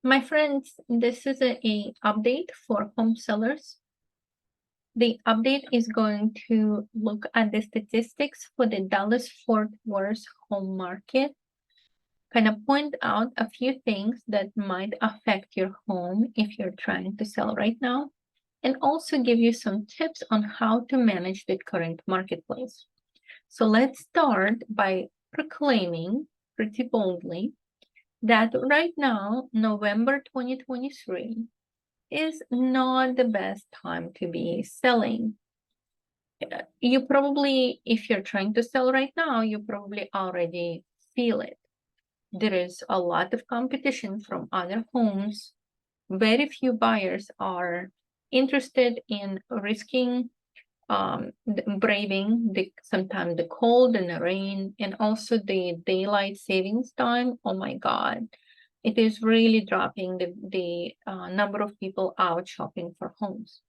My friends, this is a update for home sellers. The update is going to look at the statistics for the Dallas-Fort Worth home market, kind of point out a few things that might affect your home if you're trying to sell right now, and also give you some tips on how to manage the current marketplace. So let's start by proclaiming pretty boldly that right now, November 2023, is not the best time to be selling. You probably, if you're trying to sell right now, you probably already feel it. There is a lot of competition from other homes. Very few buyers are interested in risking braving sometimes the cold and the rain, and also the daylight savings time. Oh my God, it is really dropping the number of people out shopping for homes.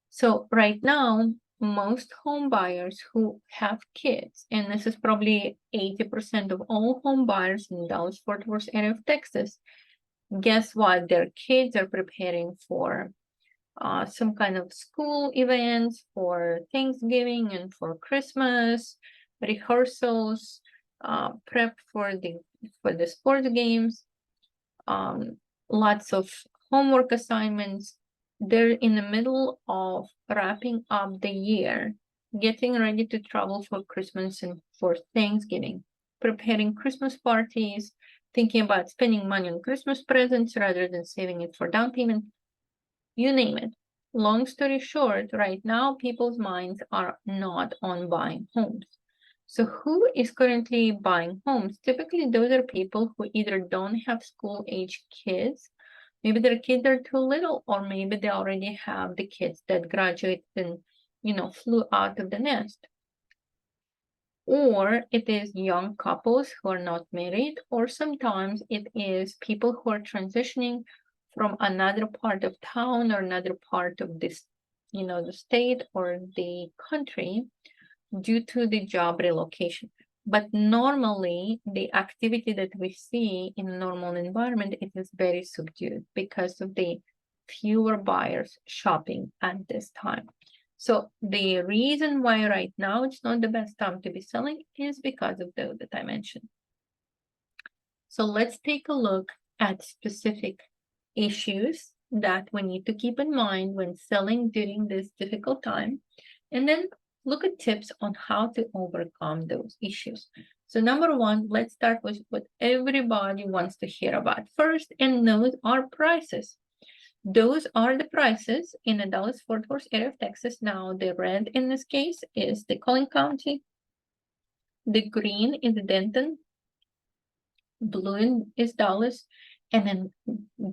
So right now, most home buyers who have kids, and this is probably 80% of all home buyers in Dallas-Fort Worth area of Texas, guess what? Their kids are preparing for some kind of school events, for Thanksgiving and for Christmas, rehearsals, prep for the sports games, lots of homework assignments. They're in the middle of wrapping up the year, getting ready to travel for Christmas and for Thanksgiving, preparing Christmas parties, thinking about spending money on Christmas presents rather than saving it for down payment. You name it. Long story short, right now, people's minds are not on buying homes. So who is currently buying homes? Typically, those are people who either don't have school-age kids, maybe their kids are too little, or maybe they already have the kids that graduated and, flew out of the nest. Or it is young couples who are not married, or sometimes it is people who are transitioning from another part of town or another part of this, the state or the country due to the job relocation. But normally, the activity that we see in a normal environment, it is very subdued because of the fewer buyers shopping at this time. So the reason why right now it's not the best time to be selling is because of those that I mentioned. So let's take a look at specific issues that we need to keep in mind when selling during this difficult time, and then look at tips on how to overcome those issues. So number one, let's start with what everybody wants to hear about first, and those are prices. Those are the prices in the Dallas-Fort Worth area of Texas. Now, the red in this case is the Collin County. The green is Denton. Blue is Dallas. And then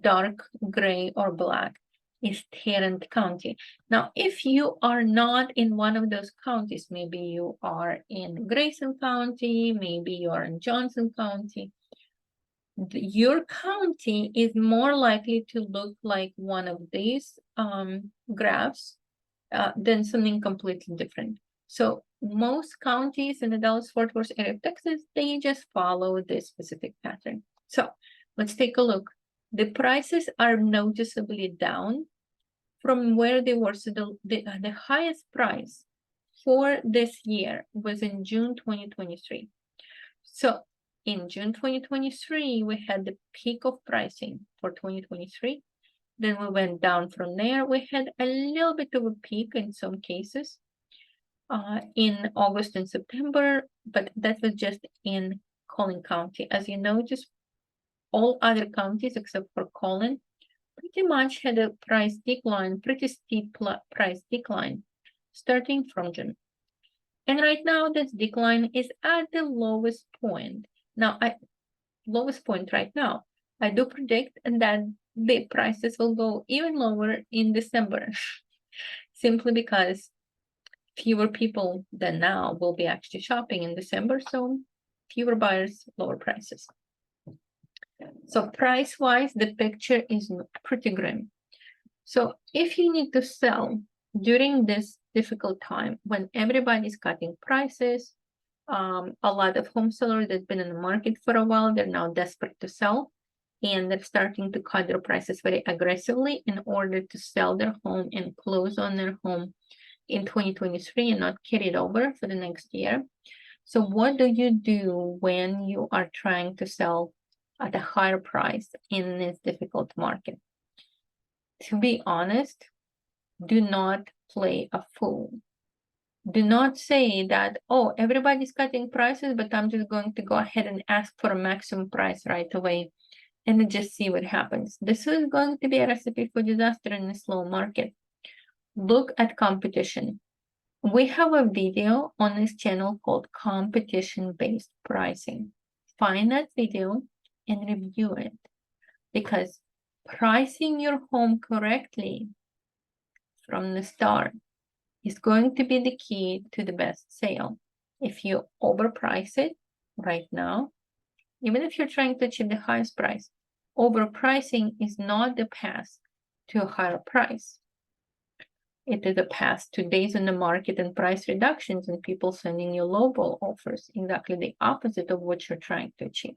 dark gray or black is Tarrant County. Now, if you are not in one of those counties, maybe you are in Grayson County, maybe you are in Johnson County, your county is more likely to look like one of these graphs than something completely different. So most counties in the Dallas-Fort Worth area of Texas, they just follow this specific pattern. So let's take a look. The prices are noticeably down from where they were. So the highest price for this year was in June 2023. So in June 2023, we had the peak of pricing for 2023. Then we went down from there. We had a little bit of a peak in some cases in August and September, but that was just in Collin County. As you notice, all other counties except for Collin pretty much had a price decline, pretty steep price decline starting from June. And right now, this decline is at the lowest point. Now, lowest point right now. I do predict that the prices will go even lower in December, simply because fewer people than now will be actually shopping in December, so fewer buyers, lower prices. So price-wise, the picture is pretty grim. So if you need to sell during this difficult time when everybody's cutting prices, a lot of home sellers that have been in the market for a while, they're now desperate to sell. and they're starting to cut their prices very aggressively in order to sell their home and close on their home in 2023 and not carry it over for the next year. So what do you do when you are trying to sell at a higher price in this difficult market? To be honest, do not play a fool. Do not say that, oh, everybody's cutting prices, but I'm just going to go ahead and ask for a maximum price right away and just see what happens. This is going to be a recipe for disaster in a slow market. Look at competition. We have a video on this channel called competition-based pricing. Find that video and review it, because pricing your home correctly from the start is going to be the key to the best sale. If you overprice it right now, even if you're trying to achieve the highest price, overpricing is not the path to a higher price. It is a path to days on the market and price reductions and people sending you lowball offers, exactly the opposite of what you're trying to achieve.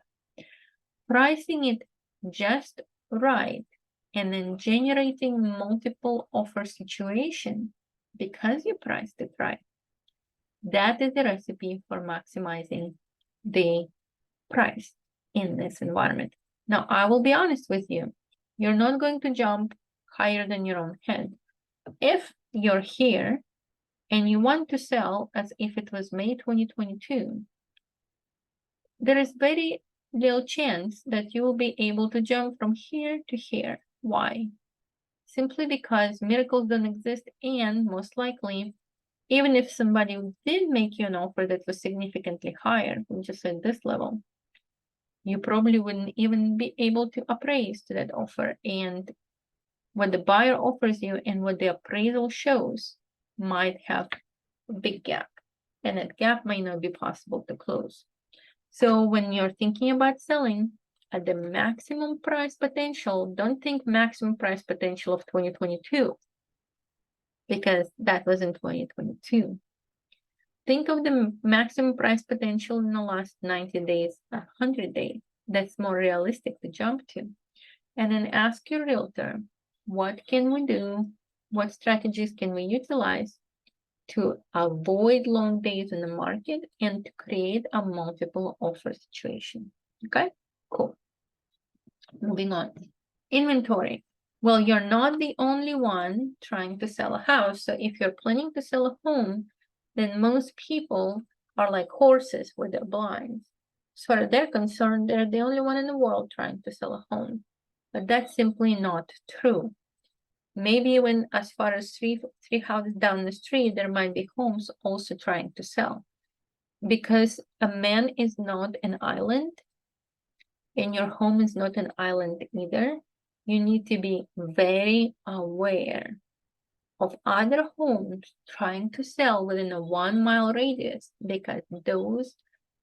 Pricing it just right and then generating multiple offer situation because you priced it right. That is the recipe for maximizing the price in this environment. Now, I will be honest with you. You're not going to jump higher than your own head. If you're here and you want to sell as if it was May 2022, there is very little chance that you will be able to jump from here to here. Why? Simply because miracles don't exist, and most likely, even if somebody did make you an offer that was significantly higher, just at this level, you probably wouldn't even be able to appraise to that offer. And what the buyer offers you and what the appraisal shows might have a big gap, and that gap might not be possible to close. So when you're thinking about selling at the maximum price potential, don't think maximum price potential of 2022, because that was in 2022. Think of the maximum price potential in the last 90 days, 100 days. That's more realistic to jump to. And then ask your realtor, what can we do? What strategies can we utilize to avoid long days in the market and to create a multiple offer situation? Okay, cool. Moving on. Inventory. Well, you're not the only one trying to sell a house. So if you're planning to sell a home, then most people are like horses with their blinds. As far as they're concerned, they're the only one in the world trying to sell a home. But that's simply not true. Maybe when as far as three houses down the street, there might be homes also trying to sell. Because a man is not an island, and your home is not an island either, you need to be very aware of other homes trying to sell within a 1 mile radius, because those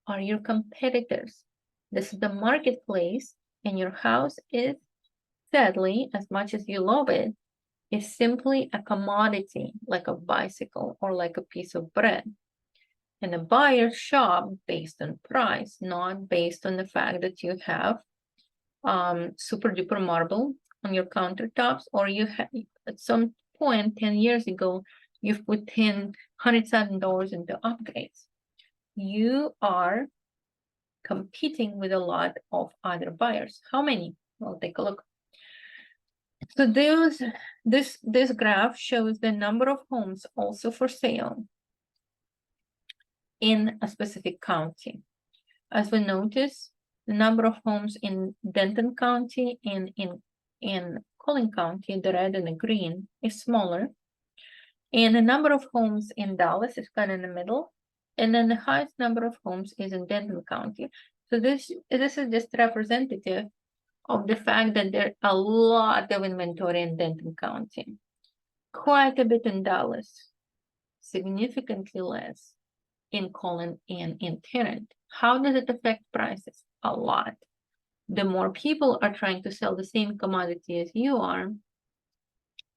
are your competitors. This is the marketplace, and your house is, sadly, as much as you love it, is simply a commodity, like a bicycle or like a piece of bread. And a buyer shop based on price, not based on the fact that you have super duper marble on your countertops, or you have at some point 10 years ago, you've put in $100,000 into upgrades. You are competing with a lot of other buyers. How many? Well, take a look. So this graph shows the number of homes also for sale in a specific county. As we notice, the number of homes in Denton County and in Collin County, the red and the green, is smaller. And the number of homes in Dallas is kind of in the middle. And then the highest number of homes is in Denton County. So this is just representative of the fact that there are a lot of inventory in Denton County. Quite a bit in Dallas, significantly less in Collin and in Tarrant. How does it affect prices? A lot. The more people are trying to sell the same commodity as you are,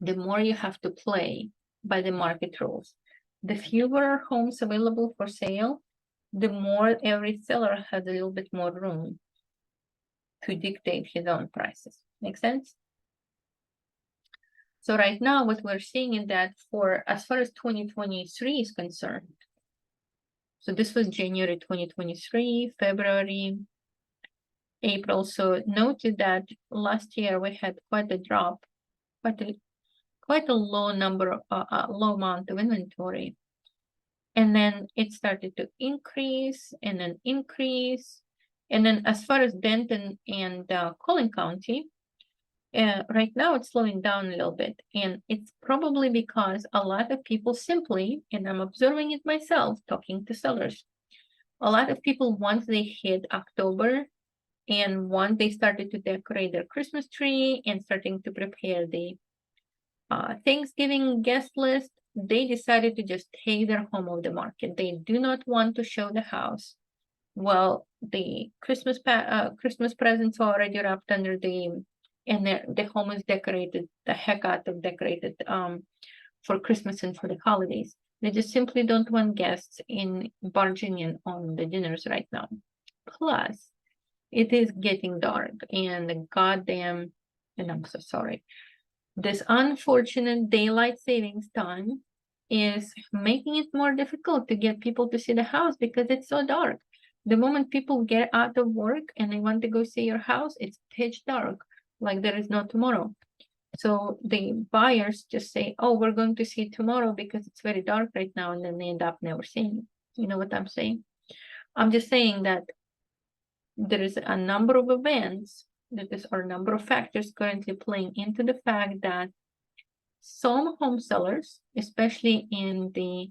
the more you have to play by the market rules. The fewer homes available for sale, the more every seller has a little bit more room to dictate his own prices. Make sense? So right now, what we're seeing is that for as far as 2023 is concerned, so this was January 2023, February, April. So noted that last year we had quite a drop, quite a low number, low amount of inventory. And then it started to increase and then increase. And then as far as Denton and Collin County, right now it's slowing down a little bit. And it's probably because a lot of people simply, and I'm observing it myself, talking to sellers, a lot of people, once they hit October and once they started to decorate their Christmas tree and starting to prepare the Thanksgiving guest list, they decided to just take their home off the market. They do not want to show the house. Well, the Christmas presents are already wrapped under and the home is decorated, the heck out of decorated for Christmas and for the holidays. They just simply don't want guests in barging in on the dinners right now. Plus, it is getting dark and the goddamn, and I'm so sorry, this unfortunate daylight savings time is making it more difficult to get people to see the house because it's so dark. The moment people get out of work and they want to go see your house, it's pitch dark, like there is no tomorrow. So the buyers just say, oh, we're going to see tomorrow because it's very dark right now, and then they end up never seeing it. You know what I'm saying? I'm just saying that there is a number of events that is, or number of factors currently playing into the fact that some home sellers, especially in the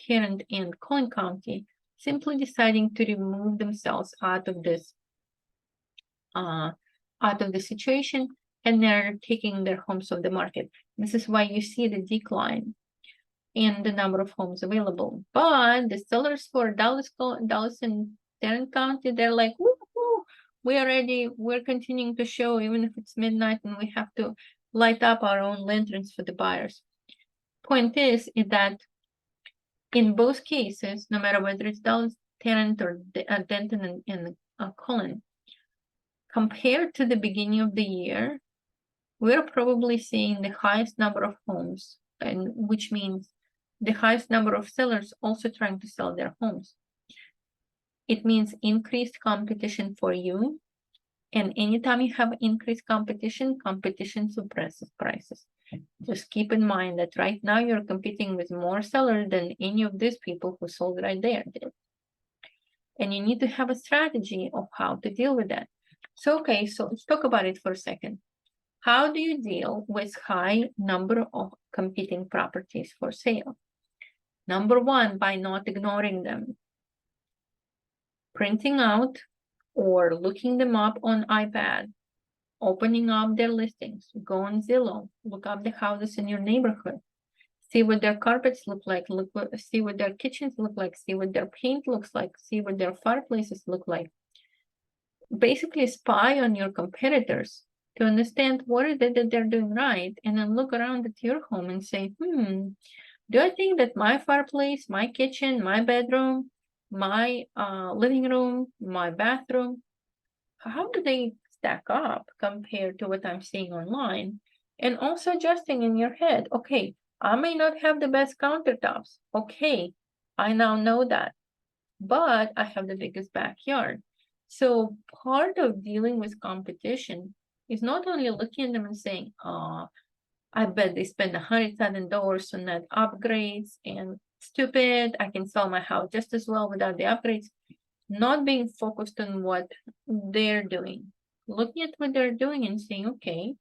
Tarrant and Collin County, simply deciding to remove themselves out of this situation, and they're taking their homes off the market. This is why you see the decline in the number of homes available. But the sellers for Dallas and Tarrant County, they're like, woo-hoo, we're continuing to show even if it's midnight and we have to light up our own lanterns for the buyers. Point is that in both cases, no matter whether it's Dallas, Tarrant, or Denton and Collin, compared to the beginning of the year, we're probably seeing the highest number of homes, and which means the highest number of sellers also trying to sell their homes. It means increased competition for you. And anytime you have increased competition, competition suppresses prices. Just keep in mind that right now you're competing with more sellers than any of these people who sold right there did. And you need to have a strategy of how to deal with that. So, okay, so let's talk about it for a second. How do you deal with high number of competing properties for sale? Number one, by not ignoring them. Printing out or looking them up on iPad, opening up their listings, go on Zillow, look up the houses in your neighborhood, see what their carpets look like, see what their kitchens look like, see what their paint looks like, see what their fireplaces look like. Basically spy on your competitors to understand what is it that they're doing right, and then look around at your home and say, do I think that my fireplace, my kitchen, my bedroom, my living room, my bathroom, how do they stack up compared to what I'm seeing online? And also adjusting in your head, okay, I may not have the best countertops. Okay, I now know that, but I have the biggest backyard. So part of dealing with competition is not only looking at them and saying, I bet they spend $100,000 on that upgrades and stupid, I can sell my house just as well without the upgrades. Not being focused on what they're doing, looking at what they're doing and saying, okay,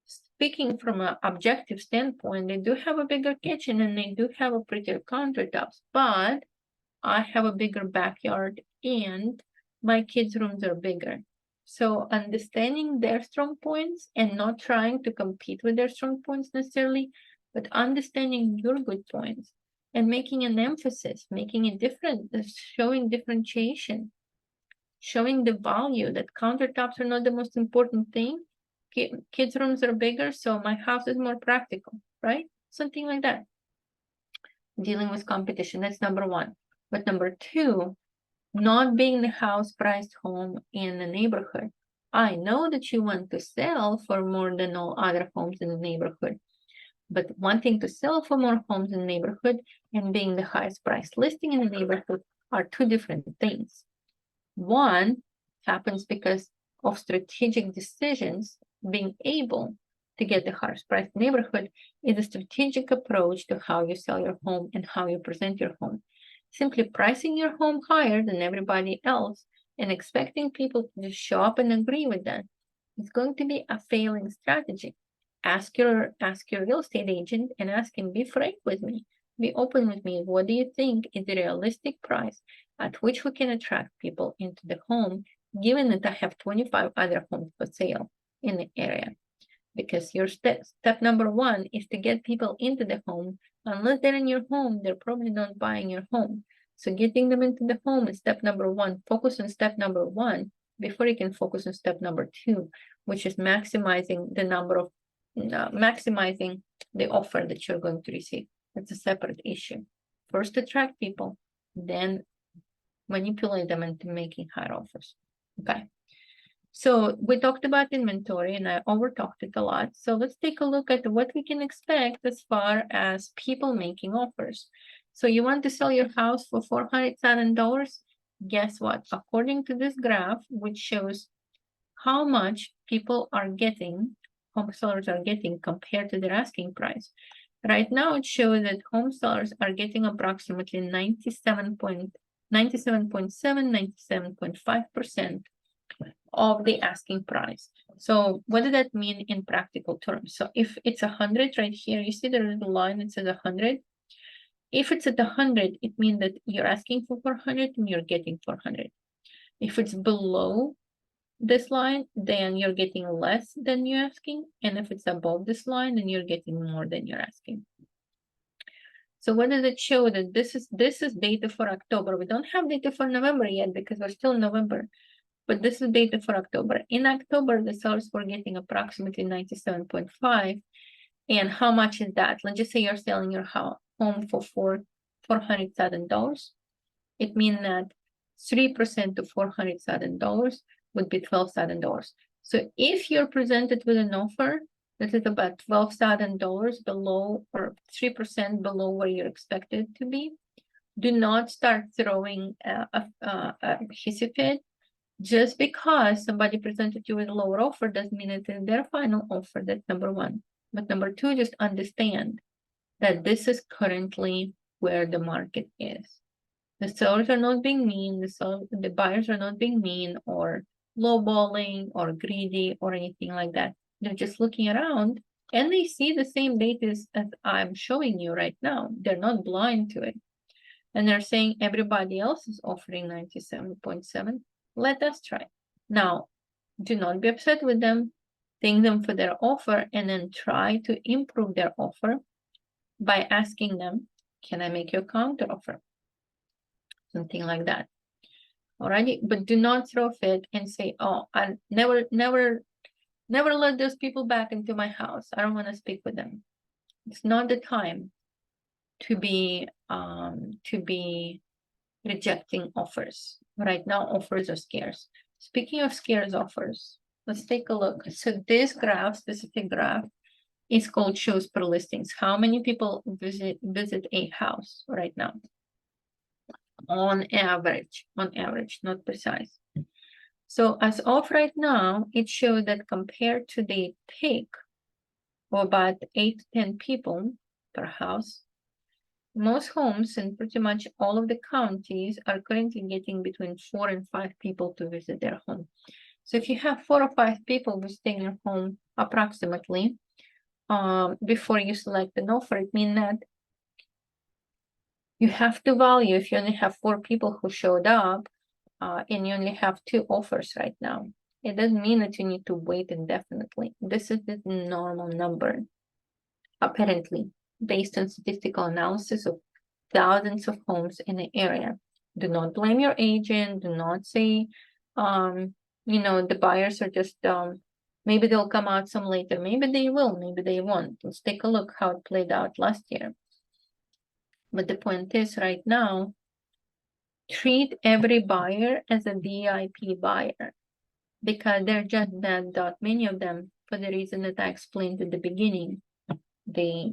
speaking from an objective standpoint, they do have a bigger kitchen and they do have a prettier countertops, but I have a bigger backyard and my kids' rooms are bigger. So understanding their strong points and not trying to compete with their strong points necessarily, but understanding your good points and making an emphasis, making it different, showing differentiation, showing the value that countertops are not the most important thing. Kids' rooms are bigger, so my house is more practical, right? Something like that. Dealing with competition, that's number one. But number two, not being the house priced home in the neighborhood. I know that you want to sell for more than all other homes in the neighborhood, but wanting to sell for more homes in the neighborhood and being the highest priced listing in the neighborhood are two different things. One happens because of strategic decisions. Being able to get the highest priced neighborhood is a strategic approach to how you sell your home and how you present your home. Simply pricing your home higher than everybody else and expecting people to just show up and agree with that is going to be a failing strategy. Ask your real estate agent and ask him, be frank with me, be open with me. What do you think is the realistic price at which we can attract people into the home, given that I have 25 other homes for sale in the area? Because your step number one is to get people into the home. Unless they're in your home, they're probably not buying your home. So getting them into the home is step number one. Focus on step number one before you can focus on step number two, which is maximizing the number of maximizing the offer that you're going to receive. That's a separate issue. First attract people, then manipulate them into making higher offers. Okay. So we talked about inventory and I over talked it a lot. So let's take a look at what we can expect as far as people making offers. So you want to sell your house for $400,000? Guess what? According to this graph, which shows how much people are getting, home sellers are getting compared to their asking price. Right now, it shows that home sellers are getting approximately 97.7, 97.5% of the asking price. So what does that mean in practical terms? So if it's 100 right here, you see the little line that says 100. If it's at 100, it means that you're asking for 400 and you're getting 400. If it's below this line, then you're getting less than you're asking. And if it's above this line, then you're getting more than you're asking. So what does it show? That this is data for October. We don't have data for November yet because we're still in November, but this is data for October. In October, the sellers were getting approximately 97.5. And how much is that? Let's just say you're selling your home for $400,000. It means that 3% of $400,000 would be $12,000. So if you're presented with an offer that is about $12,000 below or 3% below where you're expected to be, do not start throwing a hissy fit. Just because somebody presented you with a lower offer doesn't mean it is their final offer. That's number one. But number two, just understand that this is currently where the market is. The sellers are not being mean, the buyers are not being mean or lowballing or greedy or anything like that. They're just looking around and they see the same data as I'm showing you right now. They're not blind to it. And they're saying everybody else is offering 97.7. Let us try. Now, do not be upset with them. Thank them for their offer and then try to improve their offer by asking them, can I make you a counter offer? Something like that. Alrighty, but do not throw a fit and say, oh, I never let those people back into my house. I don't want to speak with them. It's not the time to be rejecting offers. Right now, offers are scarce. Speaking of scarce offers, let's take a look. So this graph, specific graph, is called shows per listings. How many people visit a house right now? On average, not precise. So as of right now, it shows that compared to the peak of about 8 to 10 people per house, most homes in pretty much all of the counties are currently getting between 4 and 5 people to visit their home. So if you have 4 or 5 people visiting your home approximately, before you select an offer, it means that you have to value, if you only have 4 people who showed up, and you only have 2 offers right now, it doesn't mean that you need to wait indefinitely. This is the normal number, apparently, based on statistical analysis of thousands of homes in the area. Do not blame your agent. Do not say, the buyers are just, maybe they'll come out some later. Maybe they will, maybe they won't. Let's take a look how it played out last year. But the point is, right now, treat every buyer as a VIP buyer, because they're just that many of them, for the reason that I explained at the beginning. The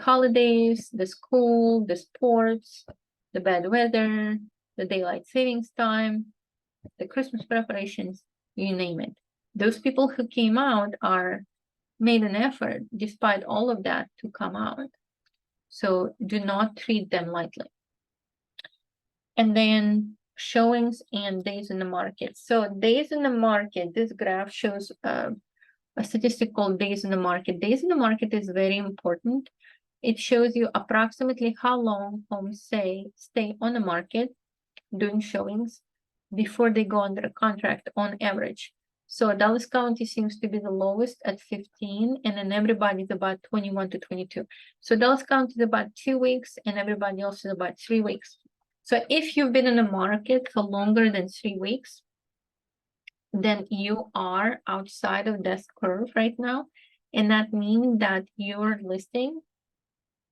holidays, the school, the sports, the bad weather, the daylight savings time, the Christmas preparations, you name it. Those people who came out are made an effort despite all of that to come out. So do not treat them lightly. And then showings and days in the market. So days in the market, this graph shows a statistic called days in the market. Days in the market is very important. It shows you approximately how long homes stay on the market doing showings before they go under a contract on average. So Dallas County seems to be the lowest at 15, and then everybody's about 21 to 22. So Dallas County is about 2 weeks, and everybody else is about 3 weeks. So if you've been in the market for longer than 3 weeks, then you are outside of this curve right now. And that means that your listing,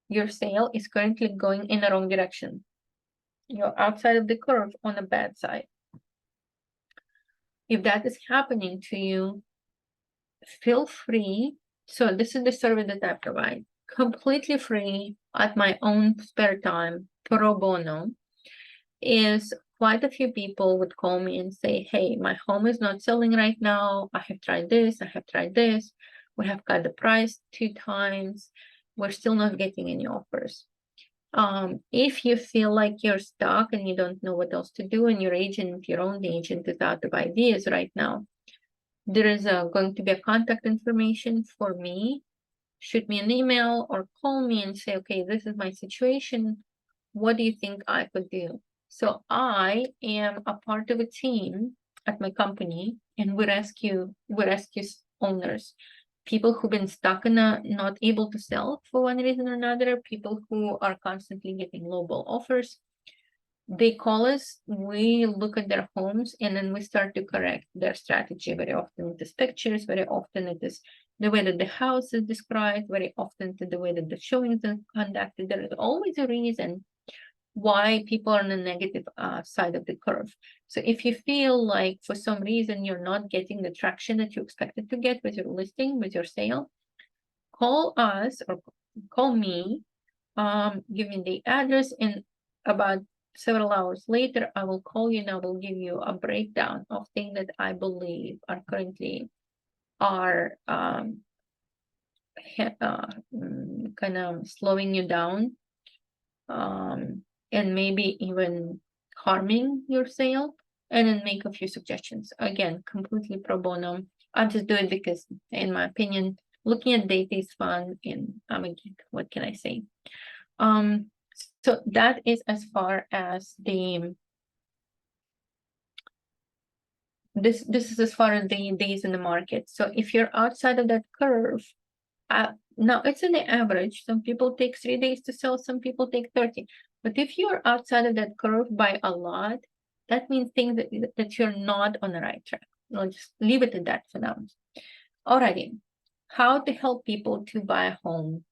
your sale is currently going in the wrong direction. You're outside of the curve on the bad side. If that is happening to you, feel free. So this is the service that I provide, completely free at my own spare time, pro bono. Is quite a few people would call me and say, hey, my home is not selling right now. I have tried this. I have tried this. We have cut the price 2 times. We're still not getting any offers. If you feel like you're stuck and you don't know what else to do, and your own agent is out of ideas right now, there is going to be a contact information for me. Shoot me an email or call me and say, okay, this is my situation. What do you think I could do? So I am a part of a team at my company, and we rescue owners, people who've been stuck in not able to sell for one reason or another, people who are constantly getting lowball offers. They call us, we look at their homes, and then we start to correct their strategy. Very often it is pictures, very often it is the way that the house is described, very often the way that the showings are conducted. There is always a reason why people are on the negative side of the curve. So if you feel like for some reason you're not getting the traction that you expected to get with your listing, with your sale, call us or call me, give me the address, and about several hours later, I will call you and I will give you a breakdown of things that I believe are currently kind of slowing you down, and maybe even harming your sale, and then make a few suggestions. Again, completely pro bono. I just do it because, in my opinion, looking at data is fun, and I'm a geek. What can I say? So that is as far as this is as far as the days in the market. So if you're outside of that curve, now it's in the average. Some people take 3 days to sell, some people take 30. But if you're outside of that curve by a lot, that means things that you're not on the right track. I'll just leave it at that for now. Alrighty, how to help people to buy a home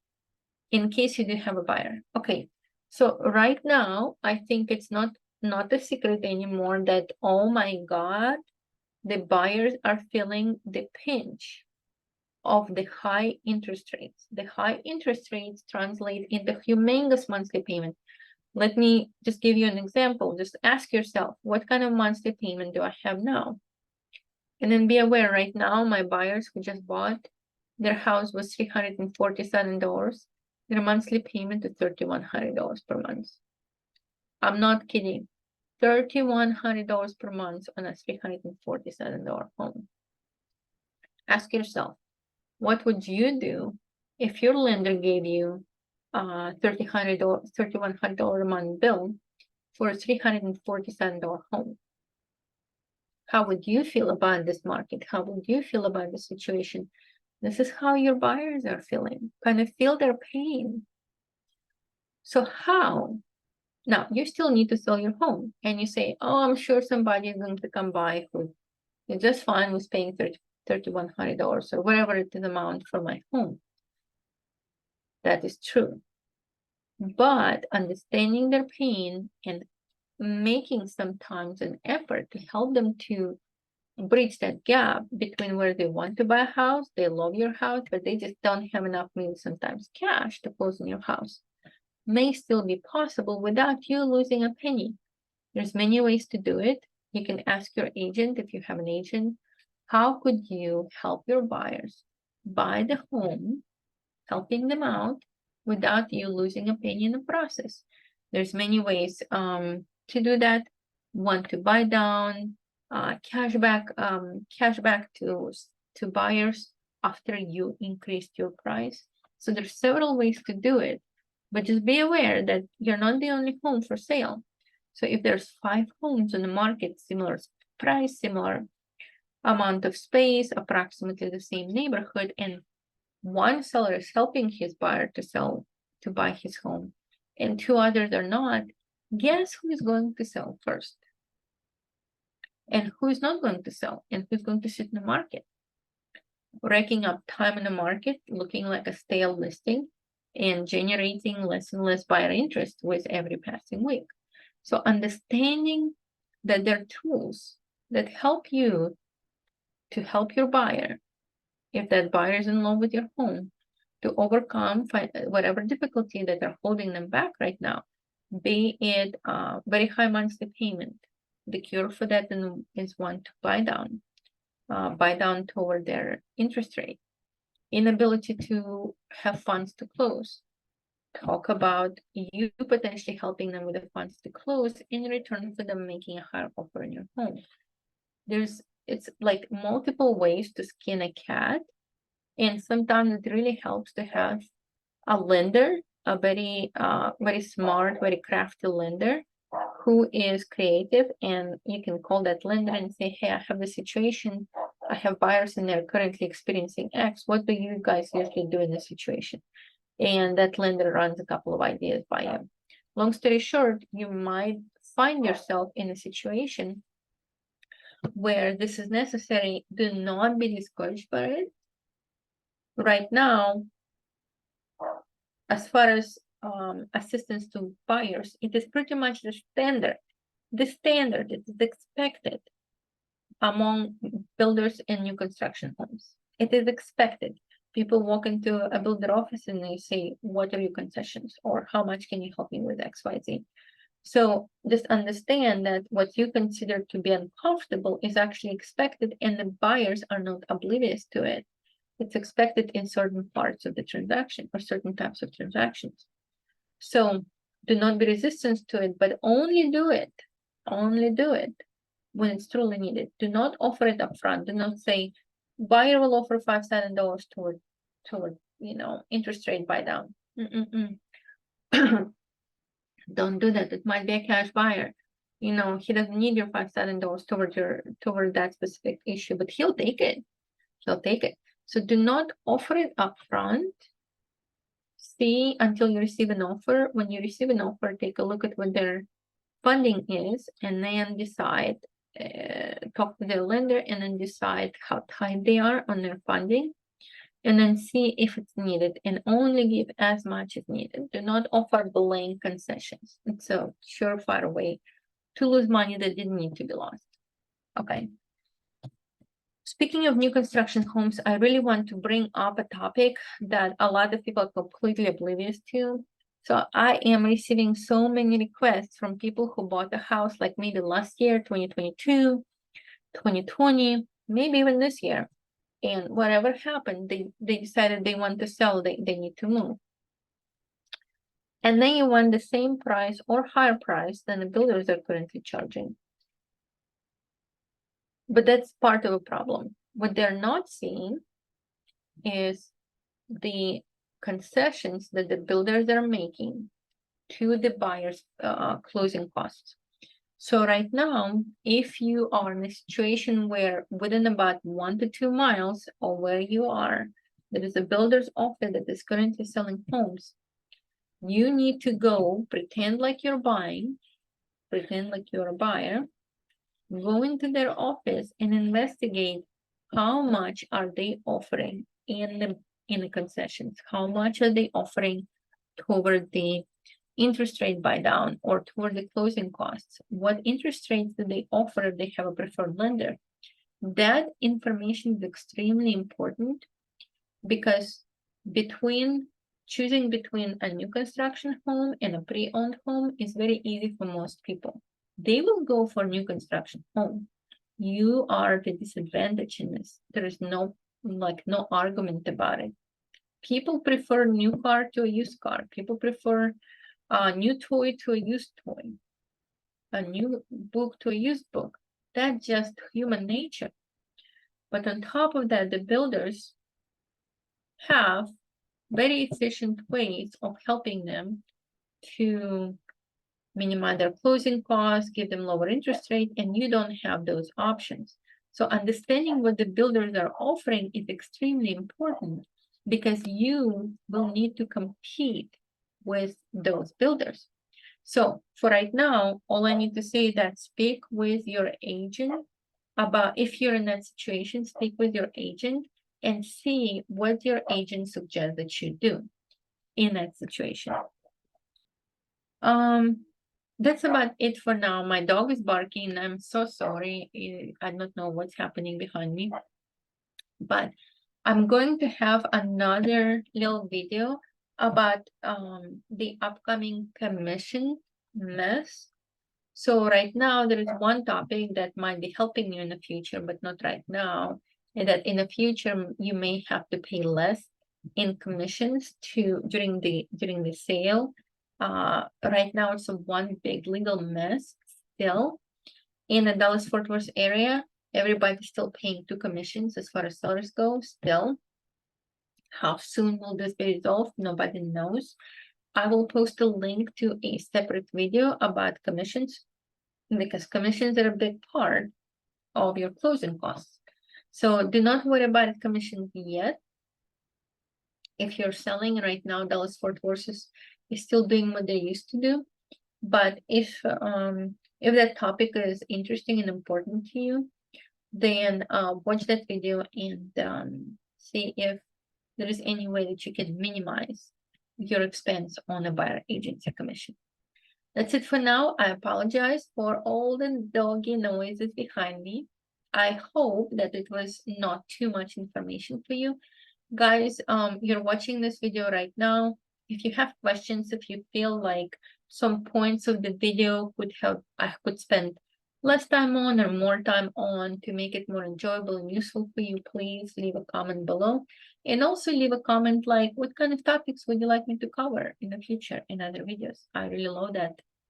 in case you do have a buyer. Okay, so right now, I think it's not a secret anymore that, oh my God, the buyers are feeling the pinch of the high interest rates. The high interest rates translate into humongous monthly payment. Let me just give you an example. Just ask yourself, what kind of monthly payment do I have now? And then be aware, right now, my buyers who just bought, their house was $347. Their monthly payment is $3,100 per month. I'm not kidding. $3,100 per month on a $347 home. Ask yourself, what would you do if your lender gave you a $3,100 a month bill for a $347 home? How would you feel about this market? How would you feel about the situation? This is how your buyers are feeling. Kind of feel their pain. So how? Now, you still need to sell your home. And you say, oh, I'm sure somebody is going to come by who is just fine with paying $3,100 or whatever it is amount for my home. That is true. But understanding their pain and making sometimes an effort to help them to bridge that gap between where they want to buy a house, they love your house, but they just don't have enough, maybe sometimes cash to close on your house, may still be possible without you losing a penny. There's many ways to do it. You can ask your agent, if you have an agent, how could you help your buyers buy the home, helping them out without you losing a penny in the process. There's many ways to do that. One, to buy down, cashback to buyers after you increased your price. So there's several ways to do it, but just be aware that you're not the only home for sale. So if there's 5 homes on the market, similar price, similar amount of space, approximately the same neighborhood, and one seller is helping his buyer to buy his home, and 2 others are not, guess who is going to sell first? And who is not going to sell? And who's going to sit in the market? Racking up time in the market, looking like a stale listing, and generating less and less buyer interest with every passing week. So understanding that there are tools that help you to help your buyer, if that buyer is in love with your home, to overcome whatever difficulty that are holding them back right now, be it very high monthly payment. The cure for that is one, to buy down toward their interest rate, inability to have funds to close. Talk about you potentially helping them with the funds to close in return for them making a higher offer in your home. It's like multiple ways to skin a cat. And sometimes it really helps to have a lender, a very smart, very crafty lender who is creative, and you can call that lender and say, hey, I have the situation. I have buyers and they're currently experiencing X. What do you guys usually do in this situation? And that lender runs a couple of ideas by you. Long story short, you might find yourself in a situation where this is necessary. Do not be discouraged by it. Right now, as far as assistance to buyers, it is pretty much the standard. The standard, it is expected among builders and new construction homes. It is expected. People walk into a builder office and they say, what are your concessions? Or how much can you help me with XYZ? So just understand that what you consider to be uncomfortable is actually expected, and the buyers are not oblivious to it. It's expected in certain parts of the transaction or certain types of transactions. So do not be resistant to it, but only do it when it's truly needed. Do not offer it up front. Do not say, buyer will offer $5,000 toward interest rate buy down. Don't do that. It might be a cash buyer. He doesn't need your $5,000 toward that specific issue, but he'll take it. So do not offer it up front. See until you receive an offer. When you receive an offer, take a look at what their funding is, and then decide, talk to their lender, and then decide how tight they are on their funding, and then see if it's needed, and only give as much as needed. Do not offer blank concessions. It's a surefire way to lose money that didn't need to be lost. Okay. Speaking of new construction homes, I really want to bring up a topic that a lot of people are completely oblivious to. So I am receiving so many requests from people who bought a house like maybe last year, 2022, 2020, maybe even this year. And whatever happened, they decided they want to sell, they need to move. And then you want the same price or higher price than the builders are currently charging. But that's part of a problem. What they're not seeing is the concessions that the builders are making to the buyers' closing costs. So right now, if you are in a situation where within about 1 to 2 miles of where you are, there is a builder's office that is currently selling homes, you need to go pretend like you're buying, pretend like you're a buyer, go into their office and investigate how much are they offering in the concessions, how much are they offering toward the interest rate buy down or toward the closing costs. What interest rates do they offer if they have a preferred lender? That information is extremely important because choosing between a new construction home and a pre-owned home is very easy for most people. They will go for new construction home. You are the disadvantage in this. There is no argument about it. People prefer new car to a used car. People prefer a new toy to a used toy, a new book to a used book. That's just human nature. But on top of that, the builders have very efficient ways of helping them to minimize their closing costs, give them lower interest rate, and you don't have those options. So understanding what the builders are offering is extremely important because you will need to compete with those builders. So for right now, all I need to say is that speak with your agent about, if you're in that situation, speak with your agent and see what your agent suggests that you do in that situation. That's about it for now. My dog is barking. I'm so sorry. I don't know what's happening behind me, but I'm going to have another little video about the upcoming commission mess. So right now there is one topic that might be helping you in the future, but not right now, and that in the future you may have to pay less in commissions during the sale. Right now it's a one big legal mess still. In the Dallas-Fort Worth area, everybody's still paying 2 commissions as far as sellers go still. How soon will this be resolved? Nobody knows. I will post a link to a separate video about commissions because commissions are a big part of your closing costs. So do not worry about commissions yet. If you're selling right now, Dallas-Fort Worth is still doing what they used to do. But if that topic is interesting and important to you, then watch that video and see if there is any way that you can minimize your expense on a buyer agency commission. That's it for now. I apologize for all the doggy noises behind me. I hope that it was not too much information for you. Guys, you're watching this video right now. If you have questions, if you feel like some points of the video could help, I could spend less time on or more time on to make it more enjoyable and useful for you, please leave a comment below. And also leave a comment like, what kind of topics would you like me to cover in the future in other videos? I really love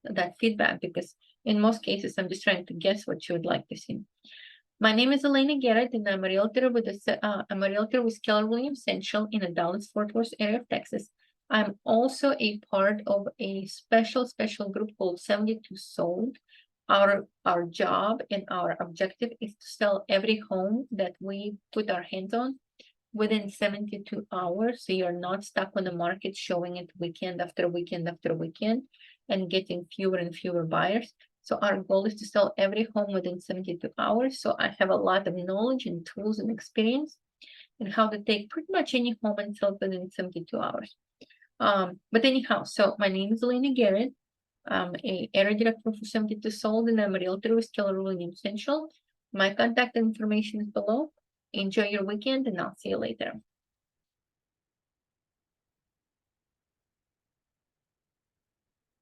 that feedback because in most cases, I'm just trying to guess what you would like to see. My name is Elena Garrett, and I'm a realtor with Keller Williams Central in the Dallas-Fort Worth area of Texas. I'm also a part of a special group called 72 Sold. Our job and our objective is to sell every home that we put our hands on within 72 hours. So you're not stuck on the market showing it weekend after weekend after weekend and getting fewer and fewer buyers. So our goal is to sell every home within 72 hours. So I have a lot of knowledge and tools and experience in how to take pretty much any home and sell it within 72 hours. But anyhow, so my name is Elena Garrett. I'm a area director for 72 Sold, and I'm a realtor with Keller Williams Central. My contact information is below. Enjoy your weekend, and I'll see you later.